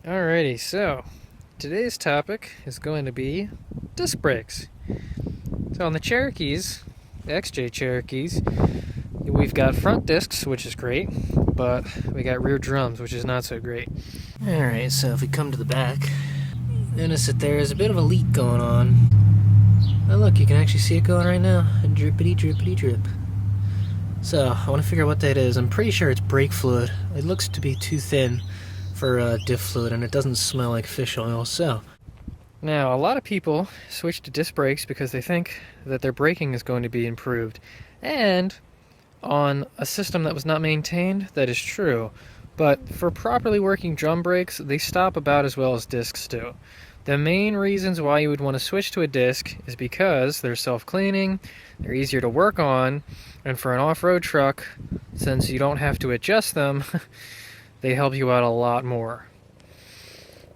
Alrighty, so today's topic is going to be disc brakes. So on the Cherokees, the XJ Cherokees, we've got front discs, which is great, but we got rear drums, which is not so great. Alright, so if we come to the back, notice that there's a bit of a leak going on. Oh look, you can actually see it going right now. Drippity, drippity, drip. So, I want to figure out what that is. I'm pretty sure it's brake fluid. It looks to be too thin for diff fluid, and it doesn't smell like fish oil. So now a lot of people switch to disc brakes because they think that their braking is going to be improved, and on a system that was not maintained, that is true. But for properly working drum brakes, they stop about as well as discs do. The main reasons why you would want to switch to a disc is because they're self-cleaning, they're easier to work on, and for an off-road truck, since you don't have to adjust them, they help you out a lot more.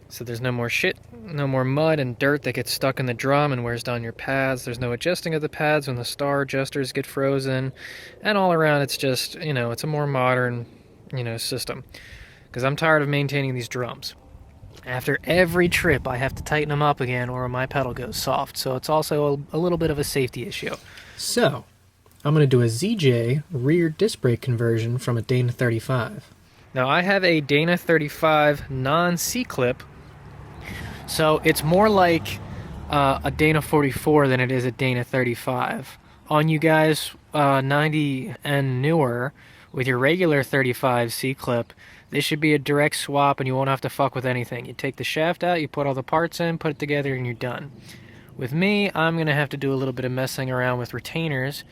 So there's no more shit, no more mud and dirt that gets stuck in the drum and wears down your pads. There's no adjusting of the pads when the star adjusters get frozen. And all around it's just, it's a more modern, system. Because I'm tired of maintaining these drums. After every trip I have to tighten them up again or my pedal goes soft. So it's also a little bit of a safety issue. So, I'm going to do a ZJ rear disc brake conversion from a Dana 35. Now I have a Dana 35 non-C-clip, so it's more like a Dana 44 than it is a Dana 35. On you guys 90 and newer, with your regular 35 C-clip, this should be a direct swap and you won't have to fuck with anything. You take the shaft out, you put all the parts in, put it together, and you're done. With me, I'm going to have to do a little bit of messing around with retainers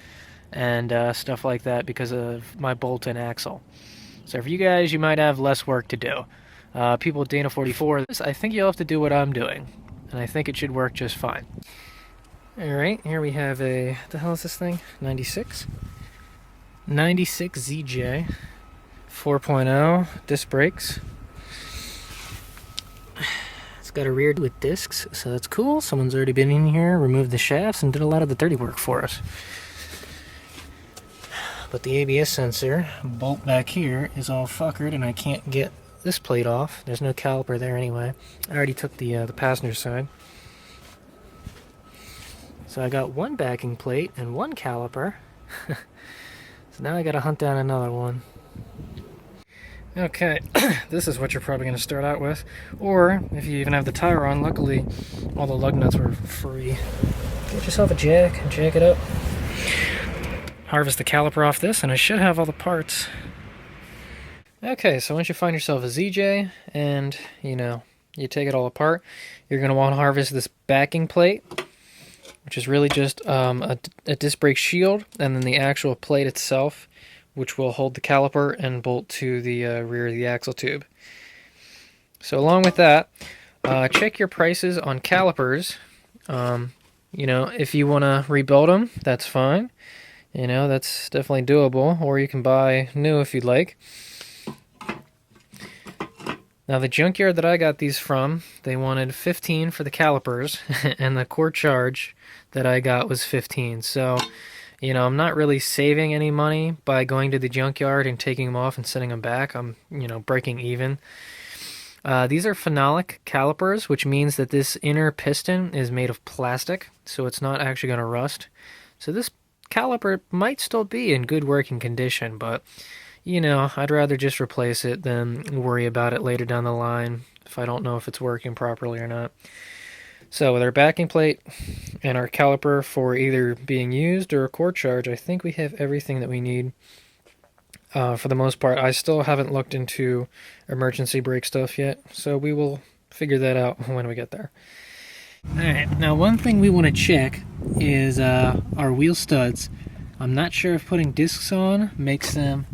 and stuff like that because of my bolt-in axle. So for you guys, you might have less work to do. People with Dana 44, I think you'll have to do what I'm doing. And I think it should work just fine. Alright, here we have what the hell is this thing? 96? 96 ZJ 4.0 disc brakes. It's got a rear with discs, so that's cool. Someone's already been in here, removed the shafts, and did a lot of the dirty work for us. But the ABS sensor bolt back here is all fuckered and I can't get this plate off. There's no caliper there anyway. I already took the passenger side. So I got one backing plate and one caliper. So now I gotta hunt down another one. Okay, this is what you're probably gonna start out with. Or if you even have the tire on, luckily all the lug nuts were free. Get yourself a jack and jack it up. Harvest the caliper off this, and I should have all the parts. Okay, so once you find yourself a ZJ, and, you take it all apart, you're going to want to harvest this backing plate, which is really just a disc brake shield, and then the actual plate itself, which will hold the caliper and bolt to the rear of the axle tube. So along with that, check your prices on calipers. If you want to rebuild them, that's fine. That's definitely doable, or you can buy new if you'd like. Now, the junkyard that I got these from, they wanted 15 for the calipers, and the core charge that I got was 15. So, I'm not really saving any money by going to the junkyard and taking them off and sending them back. I'm, breaking even. These are phenolic calipers, which means that this inner piston is made of plastic, so it's not actually going to rust. So this caliper might still be in good working condition, but I'd rather just replace it than worry about it later down the line if I don't know if it's working properly or not. So with our backing plate and our caliper for either being used or a core charge, I think we have everything that we need for the most part. I still haven't looked into emergency brake stuff yet, so we will figure that out when we get there. Alright, now one thing we want to check is our wheel studs. I'm not sure if putting discs on makes them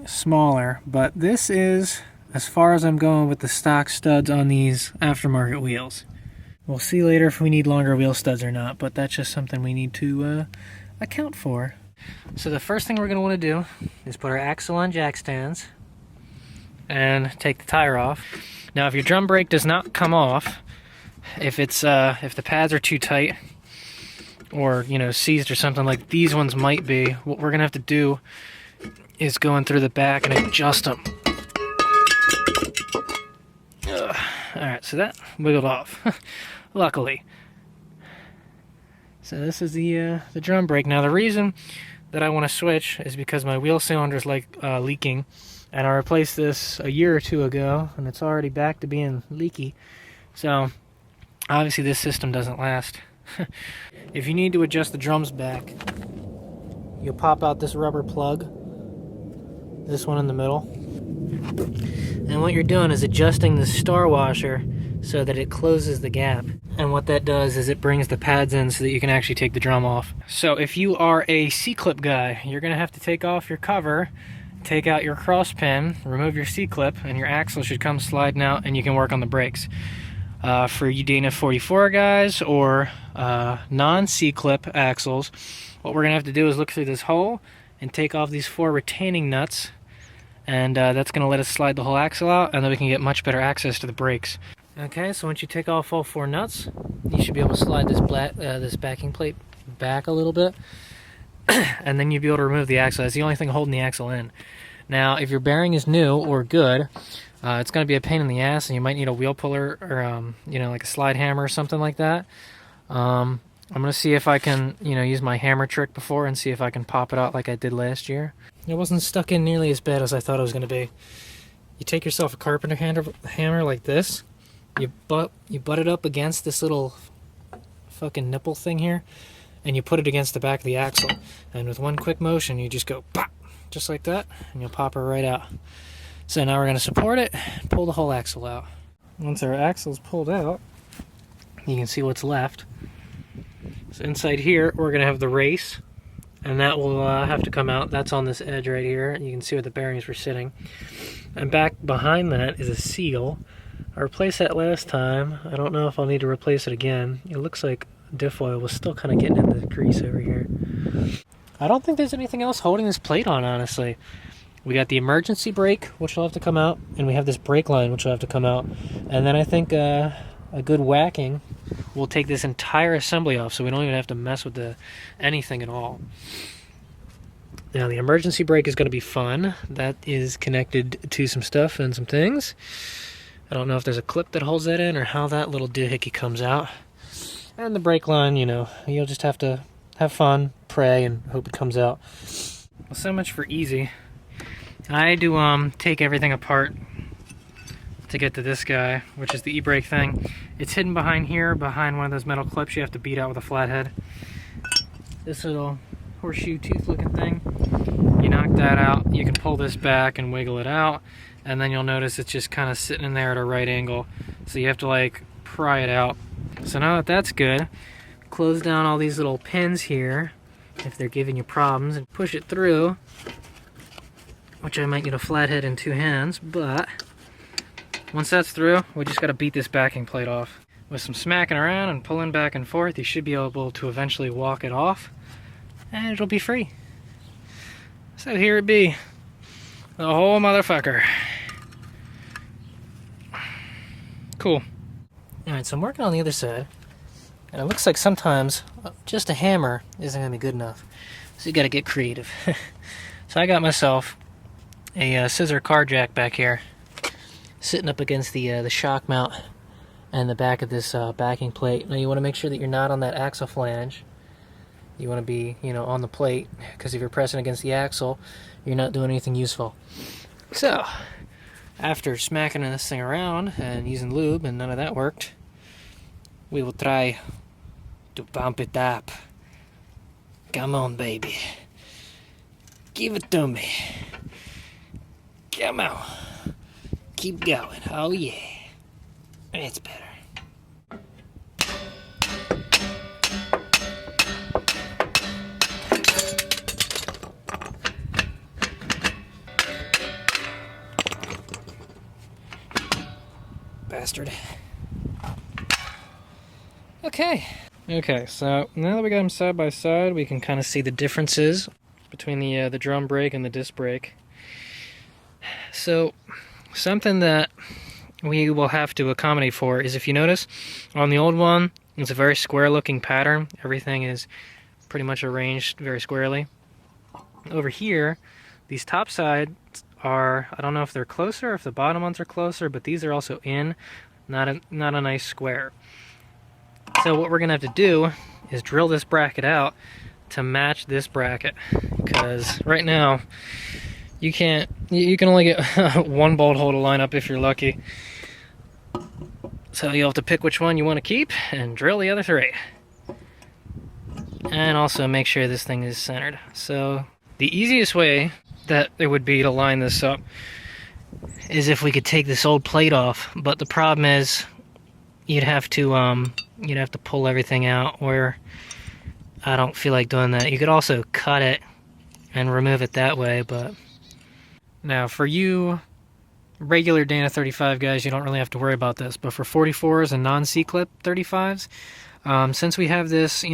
smaller, but this is as far as I'm going with the stock studs on these aftermarket wheels. We'll see later if we need longer wheel studs or not, but that's just something we need to account for. So the first thing we're going to want to do is put our axle on jack stands and take the tire off. Now if your drum brake does not come off, if the pads are too tight or seized or something like these ones might be, what we're gonna have to do is go in through the back and adjust them. Alright, so that wiggled off, luckily. So this is the drum brake. Now the reason that I want to switch is because my wheel cylinder is leaking, and I replaced this a year or two ago, and it's already back to being leaky. So obviously this system doesn't last. If you need to adjust the drums back, you'll pop out this rubber plug, this one in the middle, and what you're doing is adjusting the star washer so that it closes the gap. And what that does is it brings the pads in so that you can actually take the drum off. So if you are a C-clip guy, you're going to have to take off your cover, take out your cross pin, remove your C-clip, and your axle should come sliding out, and you can work on the brakes. For you Dana 44 guys or non-C-clip axles, what we're going to have to do is look through this hole and take off these 4 retaining nuts, and that's going to let us slide the whole axle out, and then we can get much better access to the brakes. Okay, so once you take off all 4 nuts, you should be able to slide this backing plate back a little bit, and then you'll be able to remove the axle. That's the only thing holding the axle in. Now, if your bearing is new or good, it's going to be a pain in the ass, and you might need a wheel puller or like a slide hammer or something like that. I'm going to see if I can use my hammer trick before and see if I can pop it out like I did last year. It wasn't stuck in nearly as bad as I thought it was going to be. You take yourself a carpenter hammer like this, you butt it up against this little fucking nipple thing here, and you put it against the back of the axle, and with one quick motion you just go pop, just like that, and you'll pop her right out. So now we're going to support it, pull the whole axle out. Once our axle's pulled out, you can see what's left. So inside here we're going to have the race, and that will have to come out. That's on this edge right here. You can see where the bearings were sitting. And back behind that is a seal. I replaced that last time. I don't know if I'll need to replace it again. It looks like diff oil was still kind of getting into the grease over here. I don't think there's anything else holding this plate on, honestly. We got the emergency brake, which will have to come out, and we have this brake line, which will have to come out. And then I think a good whacking will take this entire assembly off, so we don't even have to mess with anything at all. Now, the emergency brake is going to be fun. That is connected to some stuff and some things. I don't know if there's a clip that holds that in or how that little doohickey comes out. And the brake line, you'll just have to have fun, pray, and hope it comes out. Well, so much for easy. I had to take everything apart to get to this guy, which is the e-brake thing. It's hidden behind here, behind one of those metal clips you have to beat out with a flathead. This little horseshoe tooth looking thing, you knock that out, you can pull this back and wiggle it out, and then you'll notice it's just kind of sitting in there at a right angle, so you have to pry it out. So now that that's good, close down all these little pins here if they're giving you problems, and push it through, which I might need a flathead in 2 hands, but once that's through, we just got to beat this backing plate off. With some smacking around and pulling back and forth, you should be able to eventually walk it off, and it'll be free. So here it be, the whole motherfucker. Cool. Alright, so I'm working on the other side, and it looks like sometimes just a hammer isn't going to be good enough, so you got to get creative. So I got myself a scissor car jack back here, sitting up against the shock mount and the back of this backing plate. Now you want to make sure that you're not on that axle flange. You want to be, on the plate, because if you're pressing against the axle, you're not doing anything useful. So, after smacking this thing around and using lube and none of that worked, we will try to bump it up. Come on, baby. Give it to me. Come on. Keep going. Oh, yeah. It's better. Bastard. Okay, so now that we got them side by side, we can kind of see the differences between the drum brake and the disc brake. So, something that we will have to accommodate for is, if you notice, on the old one, it's a very square looking pattern. Everything is pretty much arranged very squarely. Over here, these top sides are, I don't know if they're closer, if the bottom ones are closer, but these are also in not a nice square. So what we're gonna have to do is drill this bracket out to match this bracket, because right now you can only get one bolt hole to line up if you're lucky. So you'll have to pick which one you want to keep and drill the other three. And also make sure this thing is centered. So the easiest way that it would be to line this up is if we could take this old plate off, but the problem is you'd have to pull everything out, where I don't feel like doing that. You could also cut it and remove it that way, but now for you regular Dana 35 guys, you don't really have to worry about this, but for 44s and non-C-clip 35s, since we have this,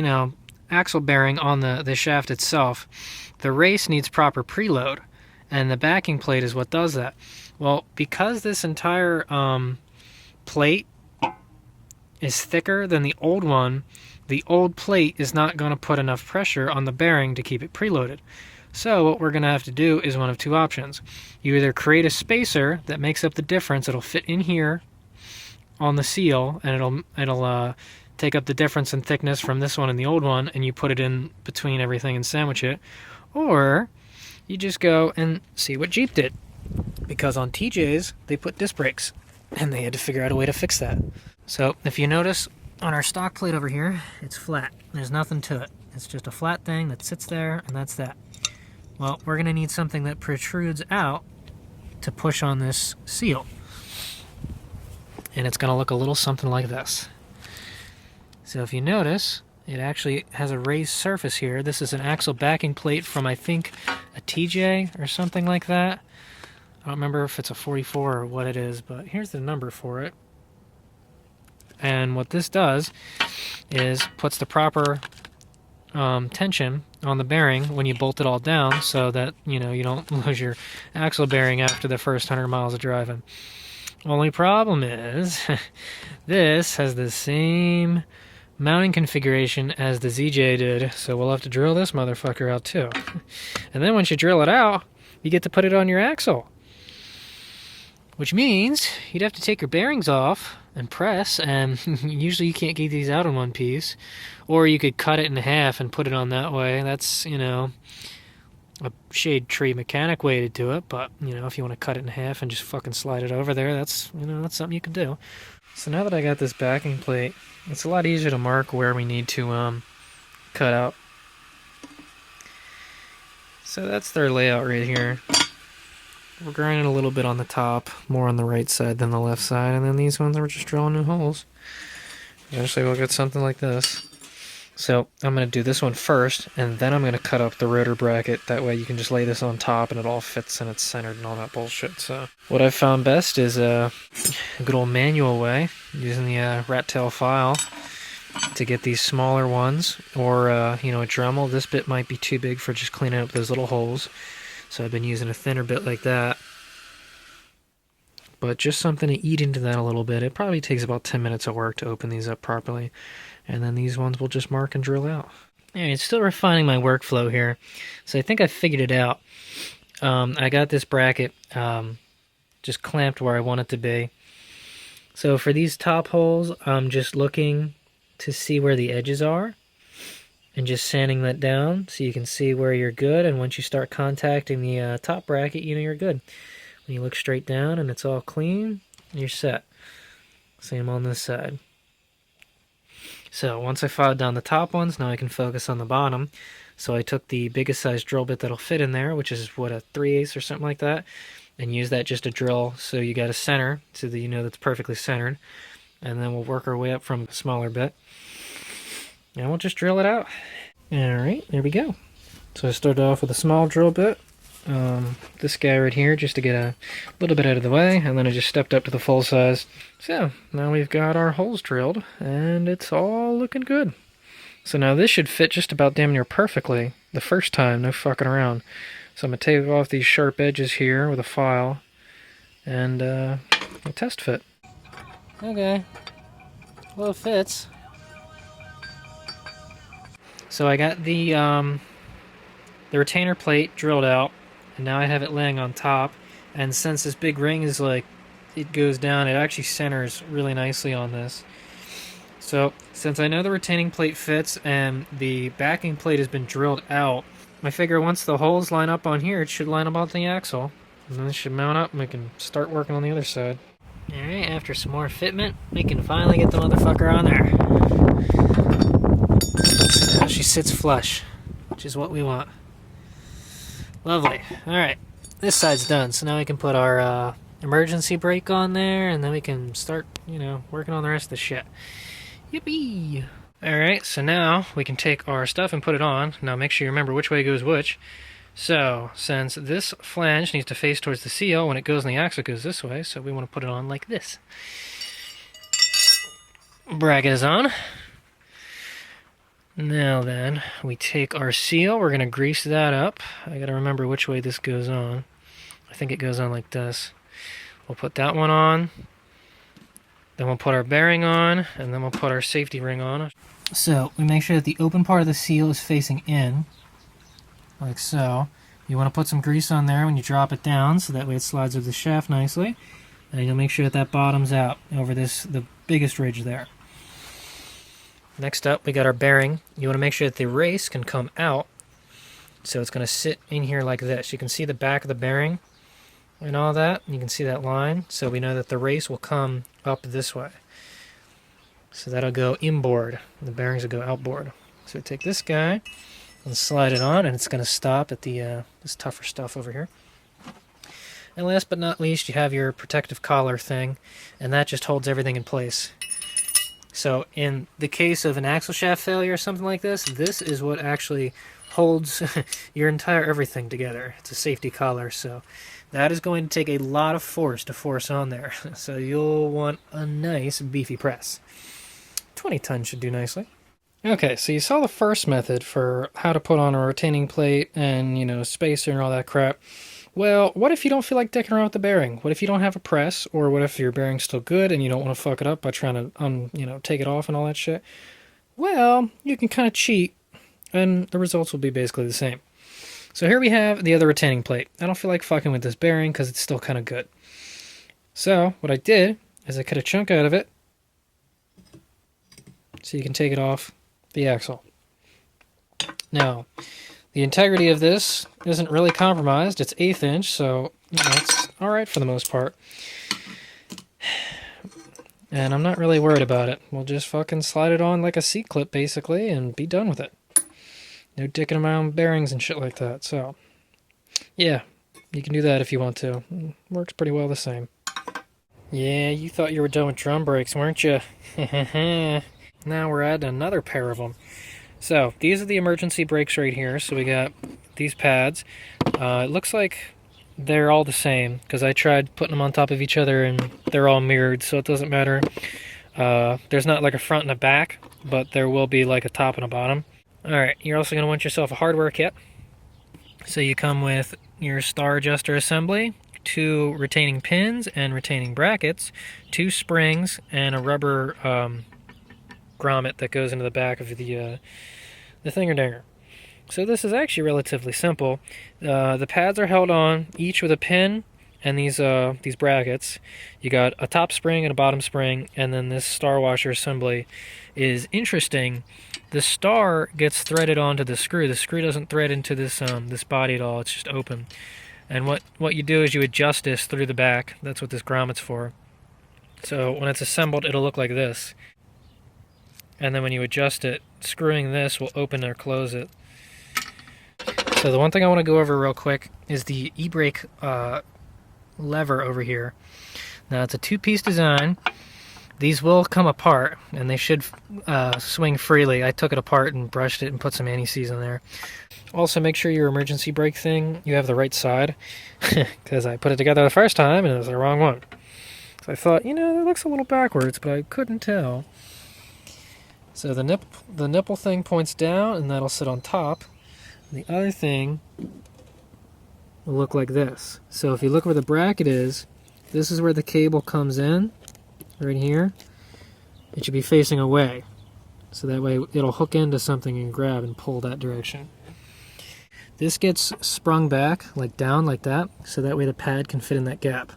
axle bearing on the shaft itself, the race needs proper preload, and the backing plate is what does that. Well, because this entire plate is thicker than the old one, the old plate is not going to put enough pressure on the bearing to keep it preloaded. So what we're going to have to do is one of two options. You either create a spacer that makes up the difference. It'll fit in here on the seal, and it'll take up the difference in thickness from this one and the old one, and you put it in between everything and sandwich it. Or you just go and see what Jeep did, because on TJ's they put disc brakes, and they had to figure out a way to fix that. So if you notice on our stock plate over here, it's flat. There's nothing to it. It's just a flat thing that sits there, and that's that. Well, we're going to need something that protrudes out to push on this seal. And it's going to look a little something like this. So if you notice, it actually has a raised surface here. This is an axle backing plate from, I think, a TJ or something like that. I don't remember if it's a 44 or what it is, but here's the number for it. And what this does is puts the proper tension on the bearing when you bolt it all down, so that you don't lose your axle bearing after the first 100 miles of driving. Only problem is this has the same mounting configuration as the ZJ did, so we'll have to drill this motherfucker out too. And then once you drill it out, you get to put it on your axle, which means you'd have to take your bearings off and press, and usually you can't get these out in one piece. Or you could cut it in half and put it on that way. That's, a shade tree mechanic way to do it, but, if you want to cut it in half and just fucking slide it over there, that's something you can do. So now that I got this backing plate, it's a lot easier to mark where we need to cut out. So that's their layout right here. We're grinding a little bit on the top, more on the right side than the left side, and then these ones we're just drilling new holes. Eventually we'll get something like this. So I'm going to do this one first, and then I'm going to cut up the rotor bracket. That way you can just lay this on top and it all fits and it's centered and all that bullshit. So what I've found best is a good old manual way, using the rat tail file to get these smaller ones, or a Dremel. This bit might be too big for just cleaning up those little holes, so I've been using a thinner bit like that. But just something to eat into that a little bit. It probably takes about 10 minutes of work to open these up properly. And then these ones will just mark and drill out. Anyway, still refining my workflow here. So I think I figured it out. I got this bracket just clamped where I want it to be. So for these top holes, I'm just looking to see where the edges are, and just sanding that down so you can see where you're good. And once you start contacting the top bracket, you're good. When you look straight down and it's all clean, you're set. Same on this side. So once I filed down the top ones, now I can focus on the bottom. So I took the biggest size drill bit that'll fit in there, which is what, a 3/8 or something like that, and use that just to drill so you got a center so that that's perfectly centered. And then we'll work our way up from a smaller bit, and we'll just drill it out. Alright, there we go. So I started off with a small drill bit, this guy right here, just to get a little bit out of the way, and then I just stepped up to the full size. So now we've got our holes drilled, and it's all looking good. So now this should fit just about damn near perfectly the first time, no fucking around. So I'm going to take off these sharp edges here with a file, and we'll test fit. Okay, well, it fits. So I got the retainer plate drilled out, and now I have it laying on top. And since this big ring is like it goes down, it actually centers really nicely on this. So, since I know the retaining plate fits and the backing plate has been drilled out, I figure once the holes line up on here, it should line up on the axle. And then it should mount up and we can start working on the other side. Alright, after some more fitment, we can finally get the motherfucker on there. So now she sits flush, which is what we want. Lovely. Alright, this side's done, so now we can put our emergency brake on there, and then we can start, working on the rest of the shit. Yippee! Alright, so now we can take our stuff and put it on. Now make sure you remember which way goes which. So, since this flange needs to face towards the seal, when it goes in the axle, it goes this way, so we want to put it on like this. Bracket is on. Now then, we take our seal, we're going to grease that up. I got to remember which way this goes on. I think it goes on like this. We'll put that one on, then we'll put our bearing on, and then we'll put our safety ring on. So, we make sure that the open part of the seal is facing in, like so. You want to put some grease on there when you drop it down, so that way it slides over the shaft nicely. And you'll make sure that that bottoms out over the biggest ridge there. Next up, we got our bearing. You want to make sure that the race can come out, so it's going to sit in here like this. You can see the back of the bearing and all that. You can see that line, so we know that the race will come up this way. So that'll go inboard, and the bearings will go outboard. So we take this guy and slide it on, and it's going to stop at the this tougher stuff over here. And last but not least, you have your protective collar thing, and that just holds everything in place. So in the case of an axle shaft failure or something like this, this is what actually holds your entire everything together. It's a safety collar, so that is going to take a lot of force to force on there. So you'll want a nice beefy press. 20 tons should do nicely. Okay, so you saw the first method for how to put on a retaining plate and, spacer and all that crap. Well, what if you don't feel like dicking around with the bearing? What if you don't have a press? Or what if your bearing's still good and you don't want to fuck it up by trying to, take it off and all that shit? Well, you can kind of cheat, and the results will be basically the same. So here we have the other retaining plate. I don't feel like fucking with this bearing because it's still kind of good. So what I did is I cut a chunk out of it so you can take it off the axle. Now, the integrity of this isn't really compromised. It's 1/8 inch, so it's alright for the most part. And I'm not really worried about it. We'll just fucking slide it on like a C-clip, basically, and be done with it. No dicking around bearings and shit like that, so yeah, you can do that if you want to. Works pretty well the same. Yeah, you thought you were done with drum brakes, weren't you? Now we're adding another pair of them. So, these are the emergency brakes right here. So we got these pads. It looks like they're all the same, because I tried putting them on top of each other and they're all mirrored, so it doesn't matter. There's not like a front and a back, but there will be like a top and a bottom. Alright, you're also going to want yourself a hardware kit. So you come with your star adjuster assembly, 2 retaining pins and retaining brackets, 2 springs, and a rubber grommet that goes into the back of the thinger-dinger. So this is actually relatively simple. The pads are held on, each with a pin, and these brackets. You got a top spring and a bottom spring, and then this star washer assembly is interesting. The star gets threaded onto the screw. The screw doesn't thread into this this body at all. It's just open. And what you do is you adjust this through the back. That's what this grommet's for. So when it's assembled, it'll look like this. And then when you adjust it, screwing this will open or close it. So the one thing I want to go over real quick is the e-brake lever over here. Now it's a 2-piece design. These will come apart, and they should swing freely. I took it apart and brushed it and put some anti-seize on there. Also, make sure your emergency brake thing, you have the right side, because I put it together the first time and it was the wrong one. So I thought, it looks a little backwards, but I couldn't tell. So the nipple thing points down, and that'll sit on top. And the other thing will look like this. So if you look where the bracket is, this is where the cable comes in, right here. It should be facing away. So that way it'll hook into something and grab and pull that direction. This gets sprung back, like down like that, so that way the pad can fit in that gap.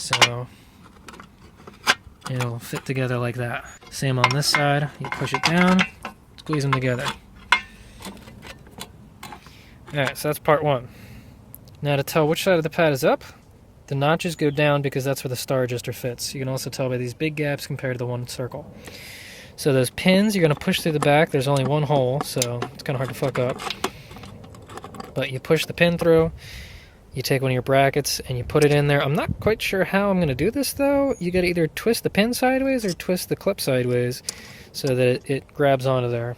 So it'll fit together like that. Same on this side. You push it down, squeeze them together. Alright, so that's part one. Now to tell which side of the pad is up, the notches go down because that's where the star adjuster fits. You can also tell by these big gaps compared to the one circle. So those pins, you're going to push through the back. There's only one hole, so it's kind of hard to fuck up. But you push the pin through, you take one of your brackets, and you put it in there. I'm not quite sure how I'm going to do this, though. You got to either twist the pin sideways or twist the clip sideways so that it grabs onto there.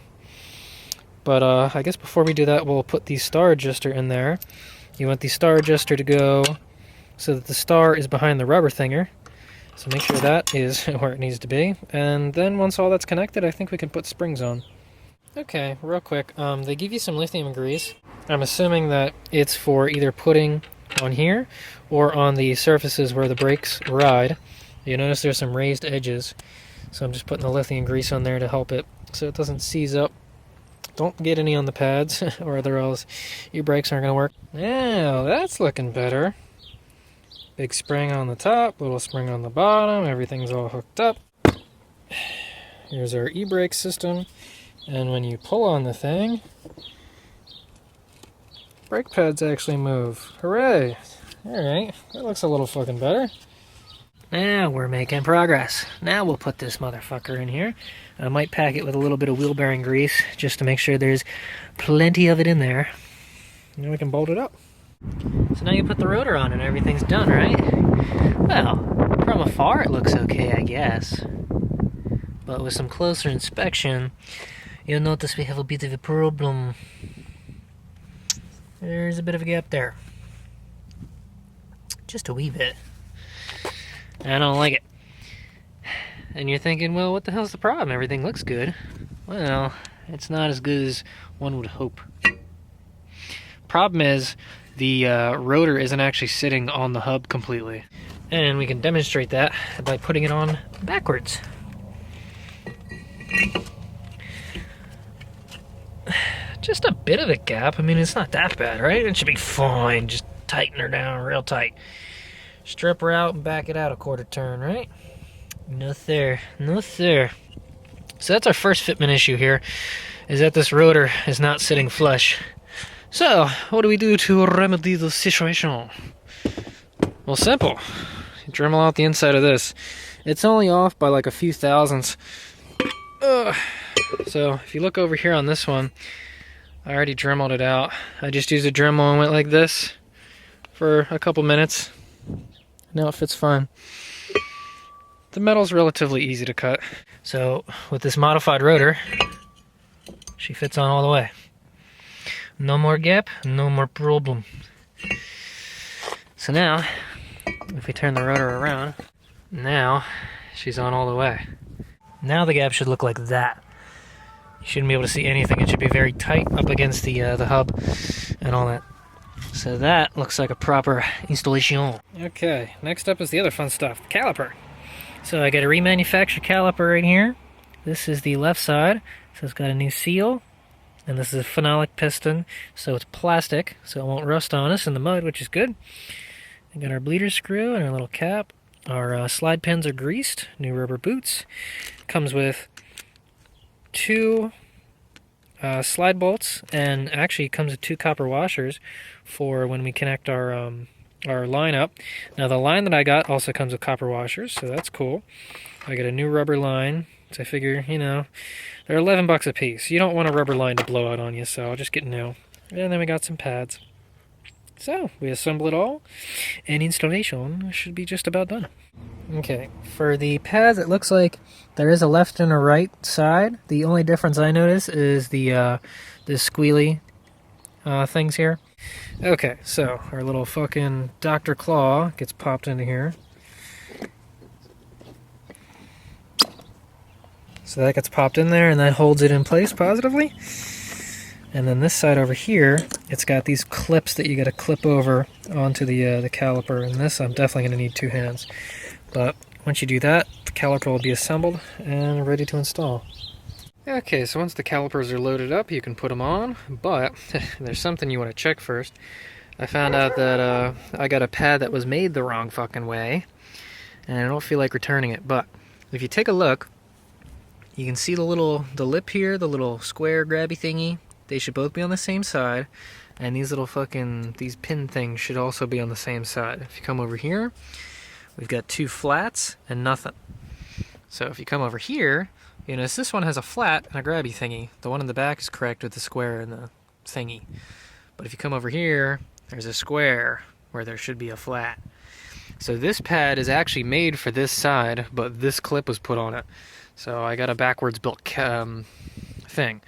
But I guess before we do that, we'll put the star adjuster in there. You want the star adjuster to go so that the star is behind the rubber thinger. So make sure that is where it needs to be. And then once all that's connected, I think we can put springs on. Okay, real quick, they give you some lithium grease. I'm assuming that it's for either putting on here or on the surfaces where the brakes ride. You notice there's some raised edges. So I'm just putting the lithium grease on there to help it so it doesn't seize up. Don't get any on the pads or else your brakes aren't going to work. Now, that's looking better. Big spring on the top, little spring on the bottom, everything's all hooked up. Here's our e-brake system, and when you pull on the thing, brake pads actually move. Hooray! Alright, that looks a little fucking better. Now we're making progress. Now we'll put this motherfucker in here. I might pack it with a little bit of wheel bearing grease just to make sure there's plenty of it in there. And then we can bolt it up. So now you put the rotor on and everything's done, right? Well, from afar it looks okay, I guess. But with some closer inspection, you'll notice we have a bit of a problem. There's a bit of a gap there. Just a wee bit. I don't like it. And you're thinking, well, what the hell's the problem? Everything looks good. Well, it's not as good as one would hope. Problem is, the rotor isn't actually sitting on the hub completely. And we can demonstrate that by putting it on backwards. Just a bit of a gap. I mean, it's not that bad, right? It should be fine. Just tighten her down real tight. Strip her out and back it out a quarter turn, right? No sir, no sir. So that's our first fitment issue here, is that this rotor is not sitting flush. So, what do we do to remedy the situation? Well, simple. You Dremel out the inside of this. It's only off by like a few thousandths. So, if you look over here on this one, I already Dremeled it out. I just used a Dremel and went like this for a couple minutes. Now it fits fine. The metal's relatively easy to cut. So with this modified rotor, she fits on all the way. No more gap, no more problem. So now, if we turn the rotor around, now she's on all the way. Now the gap should look like that. You shouldn't be able to see anything. It should be very tight up against the hub and all that. So that looks like a proper installation. Okay, next up is the other fun stuff, the caliper. So I got a remanufactured caliper right here. This is the left side, so it's got a new seal. And this is a phenolic piston, so it's plastic, so it won't rust on us in the mud, which is good. We got our bleeder screw and our little cap. Our slide pins are greased, new rubber boots. Comes with 2 slide bolts, and actually comes with 2 copper washers for when we connect our line up. Now the line that I got also comes with copper washers, so that's cool. I got a new rubber line, so I figure, you know, they're 11 bucks a piece. You don't want a rubber line to blow out on you, so I'll just get new. And then we got some pads. So we assemble it all, and installation should be just about done. Okay, for the pads, it looks like there is a left and a right side. The only difference I notice is the squealy things here. Okay, so our little fucking Dr. Claw gets popped into here. So that gets popped in there, and that holds it in place positively. And then this side over here, it's got these clips that you got to clip over onto the caliper. And this, I'm definitely going to need 2 hands. But once you do that, the caliper will be assembled and ready to install. Okay, so once the calipers are loaded up, you can put them on, but there's something you want to check first. I found out that I got a pad that was made the wrong fucking way. and I don't feel like returning it. But if you take a look, you can see the lip here, the little square grabby thingy. They should both be on the same side, and these little these pin things should also be on the same side. If you come over here, we've got 2 flats and nothing. So if you come over here, you notice this one has a flat and a grabby thingy. The one in the back is correct with the square and the thingy. But if you come over here, there's a square where there should be a flat. So this pad is actually made for this side, but this clip was put on it. So I got a backwards built thing.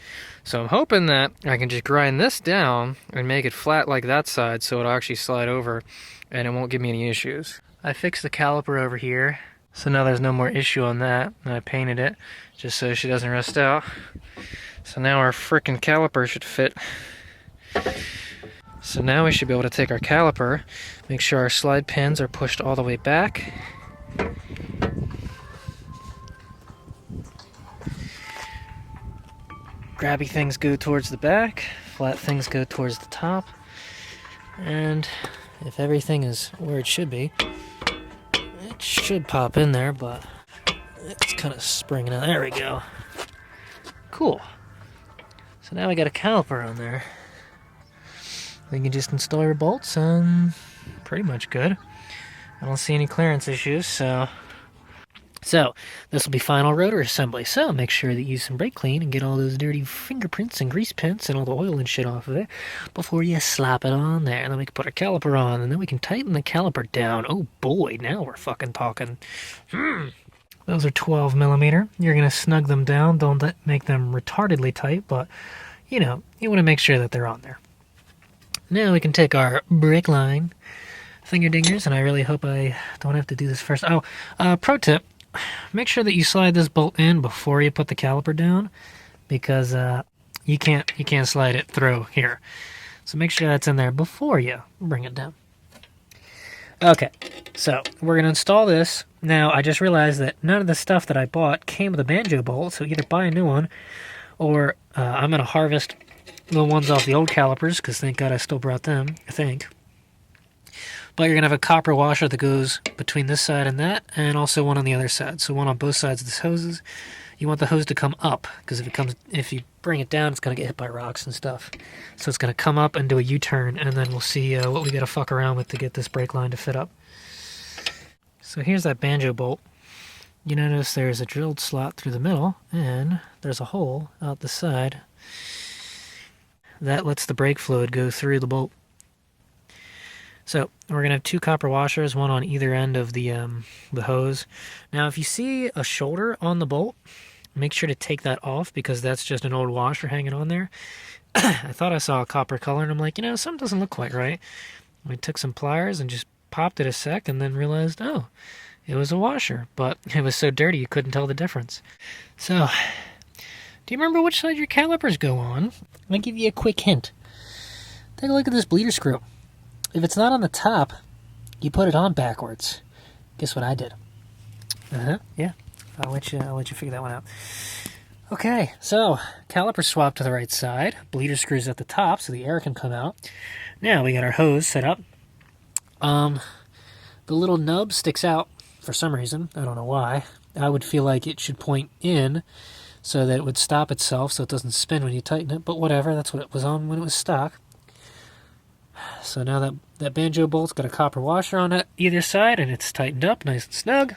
So I'm hoping that I can just grind this down and make it flat like that side so it'll actually slide over and it won't give me any issues. I fixed the caliper over here, so now there's no more issue on that. And I painted it just so she doesn't rust out. So now our frickin' caliper should fit. So now we should be able to take our caliper, make sure our slide pins are pushed all the way back. Grabby things go towards the back, flat things go towards the top. And if everything is where it should be, it should pop in there, but it's kind of springing out. There we go. Cool. So now we got a caliper on there. We can just install your bolts and pretty much good. I don't see any clearance issues, so this will be final rotor assembly. So make sure that you use some brake clean and get all those dirty fingerprints and grease pins and all the oil and shit off of it before you slap it on there. And then we can put our caliper on, and then we can tighten the caliper down. Oh boy, now we're fucking talking. Those are 12 millimeter. You're gonna snug them down. Don't make them retardedly tight, but you know, you want to make sure that they're on there. Now we can take our brake line finger dingers, and I really hope I don't have to do this first. Oh, pro tip, make sure that you slide this bolt in before you put the caliper down, because you can't slide it through here. So make sure that's in there before you bring it down. Okay, so we're going to install this. Now, I just realized that none of the stuff that I bought came with a Banjo bolt, so either buy a new one, or I'm going to harvest the ones off the old calipers, because thank God I still brought them, I think. But you're going to have a copper washer that goes between this side and that, and also one on the other side. So one on both sides of this hoses. You want the hose to come up, because if you bring it down, it's going to get hit by rocks and stuff. So it's going to come up and do a U-turn, and then we'll see what we got to fuck around with to get this brake line to fit up. So here's that Banjo bolt. You notice there's a drilled slot through the middle, and there's a hole out the side. That lets the brake fluid go through the bolt. So we're going to have 2 copper washers, one on either end of the hose. Now if you see a shoulder on the bolt, make sure to take that off, because that's just an old washer hanging on there. I thought I saw a copper color, and I'm like, something doesn't look quite right. I took some pliers and just popped it a sec, and then realized, oh, it was a washer. But it was so dirty you couldn't tell the difference. So, do you remember which side your calipers go on? I'll give you a quick hint. Take a look at this bleeder screw. If it's not on the top, you put it on backwards. Guess what I did? Yeah. I'll let you figure that one out. Okay, so caliper swap to the right side. Bleeder screws at the top so the air can come out. Now we got our hose set up. The little nub sticks out for some reason. I don't know why. I would feel like it should point in so that it would stop itself so it doesn't spin when you tighten it. But whatever, that's what it was on when it was stock. So now that Banjo bolt's got a copper washer on it either side, and it's tightened up nice and snug.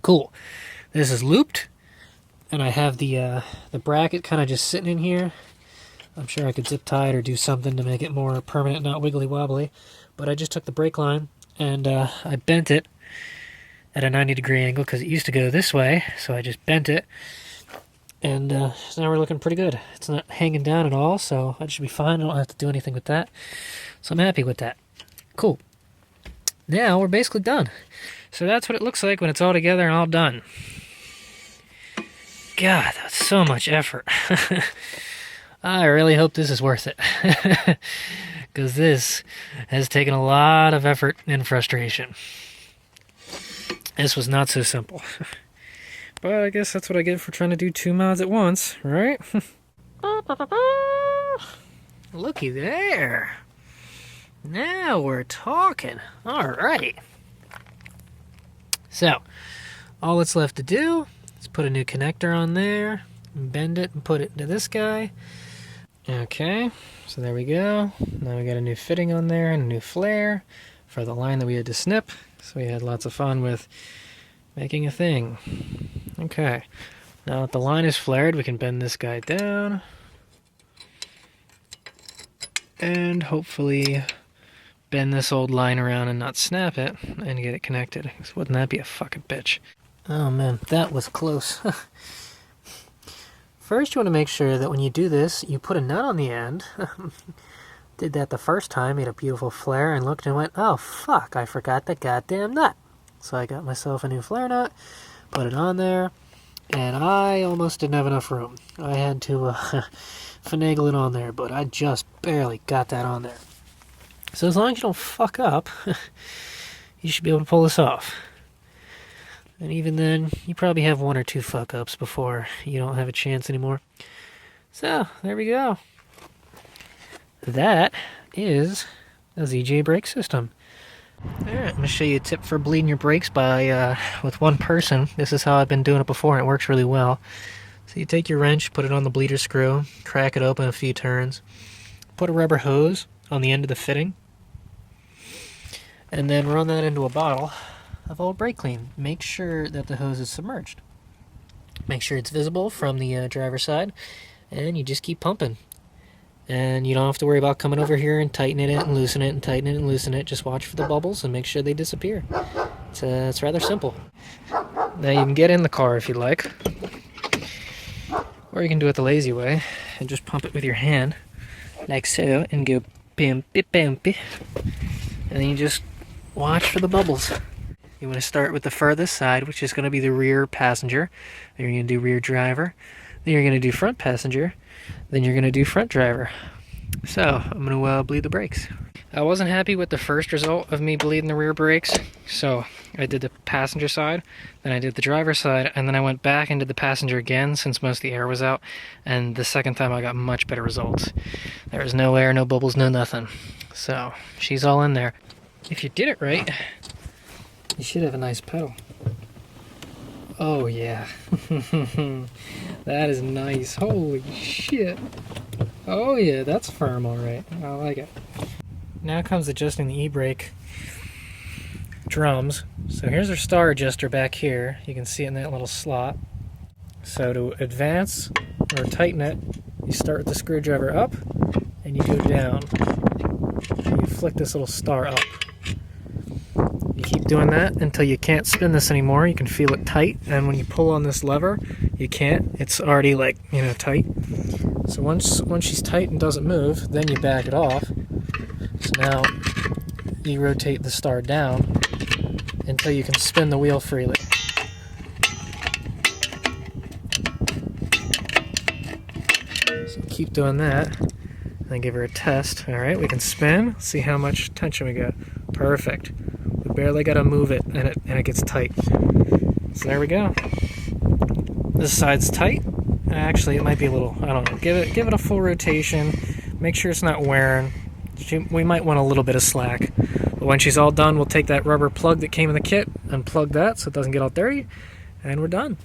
Cool. This is looped, and I have the bracket kind of just sitting in here. I'm sure I could zip tie it or do something to make it more permanent, not wiggly wobbly. But I just took the brake line and I bent it at a 90-degree angle because it used to go this way, so I just bent it. And so now we're looking pretty good. It's not hanging down at all, so that should be fine. I don't have to do anything with that. So I'm happy with that. Cool. Now we're basically done. So that's what it looks like when it's all together and all done. God, that's so much effort. I really hope this is worth it. Because this has taken a lot of effort and frustration. This was not so simple. But I guess that's what I get for trying to do 2 mods at once, right? Looky there. Now we're talking. Alright. So, all that's left to do is put a new connector on there, and bend it and put it into this guy. Okay, so there we go. Now we got a new fitting on there and a new flare for the line that we had to snip. So we had lots of fun with making a thing. Okay, now that the line is flared, we can bend this guy down. And hopefully bend this old line around and not snap it and get it connected. Wouldn't that be a fucking bitch? Oh man, that was close. First, you want to make sure that when you do this, you put a nut on the end. Did that the first time, made a beautiful flare, and looked and went, oh fuck, I forgot the goddamn nut. So I got myself a new flare nut, put it on there, and I almost didn't have enough room. I had to finagle it on there, but I just barely got that on there. So as long as you don't fuck up, you should be able to pull this off. And even then, you probably have 1 or 2 fuck-ups before you don't have a chance anymore. So, there we go. That is a ZJ brake system. Alright, I'm going to show you a tip for bleeding your brakes by with one person. This is how I've been doing it before, and it works really well. So you take your wrench, put it on the bleeder screw, crack it open a few turns, put a rubber hose on the end of the fitting, and then run that into a bottle of old brake clean. Make sure that the hose is submerged. Make sure it's visible from the driver's side, and you just keep pumping. And you don't have to worry about coming over here and tightening it and loosening it and tightening it and loosening it. Just watch for the bubbles and make sure they disappear. It's rather simple. Now you can get in the car if you like, or you can do it the lazy way and just pump it with your hand, like so, and go pimpy pimpy. And then you just watch for the bubbles. You want to start with the furthest side, which is going to be the rear passenger. Then you're going to do rear driver. Then you're going to do front passenger. Then you're going to do front driver. So, I'm going to bleed the brakes. I wasn't happy with the first result of me bleeding the rear brakes. So, I did the passenger side, then I did the driver's side, and then I went back and did the passenger again since most of the air was out. And the second time I got much better results. There was no air, no bubbles, no nothing. So, she's all in there. If you did it right, you should have a nice pedal. Oh yeah. That is nice. Holy shit. Oh yeah, that's firm alright. I like it. Now comes adjusting the e-brake drums. So here's our star adjuster back here. You can see it in that little slot. So to advance or tighten it, you start with the screwdriver up and you go down. And you flick this little star up. You keep doing that until you can't spin this anymore. You can feel it tight, and when you pull on this lever, you can't. It's already like, tight. So once she's tight and doesn't move, then you back it off. So now you rotate the star down until you can spin the wheel freely. So keep doing that, and then give her a test. All right, we can spin. See how much tension we got. Perfect. We barely got to move it, and it gets tight. So there we go. This side's tight. Actually, it might be a little, I don't know. Give it a full rotation. Make sure it's not wearing. We might want a little bit of slack. But when she's all done, we'll take that rubber plug that came in the kit, unplug that so it doesn't get all dirty, and we're done.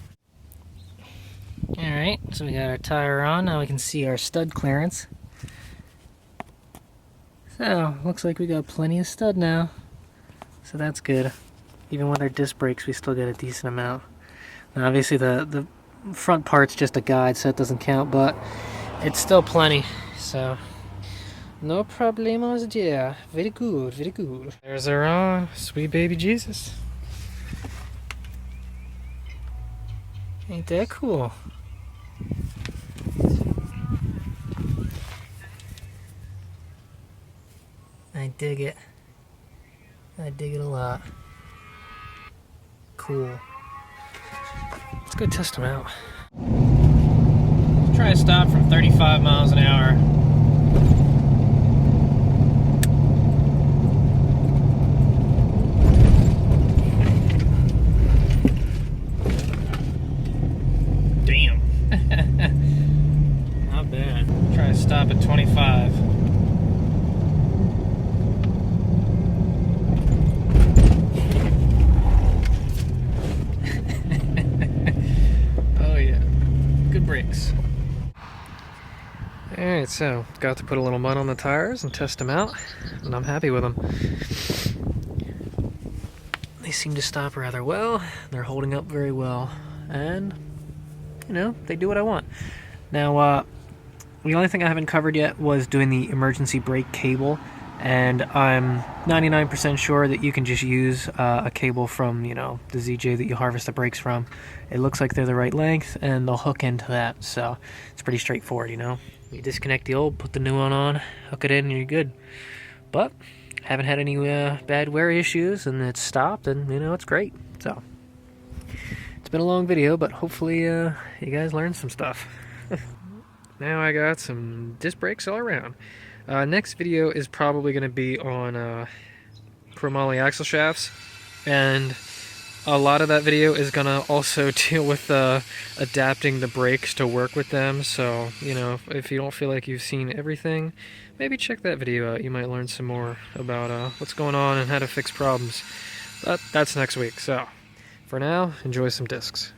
Alright, so we got our tire on. Now we can see our stud clearance. So, looks like we got plenty of stud now. So that's good. Even with our disc brakes, we still get a decent amount. Now obviously the front part's just a guide, so it doesn't count, but it's still plenty. So, no problemos there. Very good, very good. There's our sweet baby Jesus. Ain't that cool? I dig it. I dig it a lot. Cool. Let's go test them out. Let's try to stop from 35 miles an hour. Damn. Not bad. Try to stop at 25. Renix. Alright, so got to put a little mud on the tires and test them out, and I'm happy with them. They seem to stop rather well, they're holding up very well, and, you know, they do what I want. Now, the only thing I haven't covered yet was doing the emergency brake cable, and I'm 99% sure that you can just use a cable from, you know, the ZJ that you harvest the brakes from. It looks like they're the right length, and they'll hook into that, so it's pretty straightforward, you know. You disconnect the old, put the new one on, hook it in, and you're good. But haven't had any bad wear issues, and it's stopped, and, you know, it's great. So it's been a long video, but hopefully you guys learned some stuff. Now I got some disc brakes all around. Next video is probably going to be on chromoly axle shafts, and a lot of that video is going to also deal with adapting the brakes to work with them. So, you know, if you don't feel like you've seen everything, maybe check that video out. You might learn some more about what's going on and how to fix problems. But that's next week. So for now, enjoy some discs.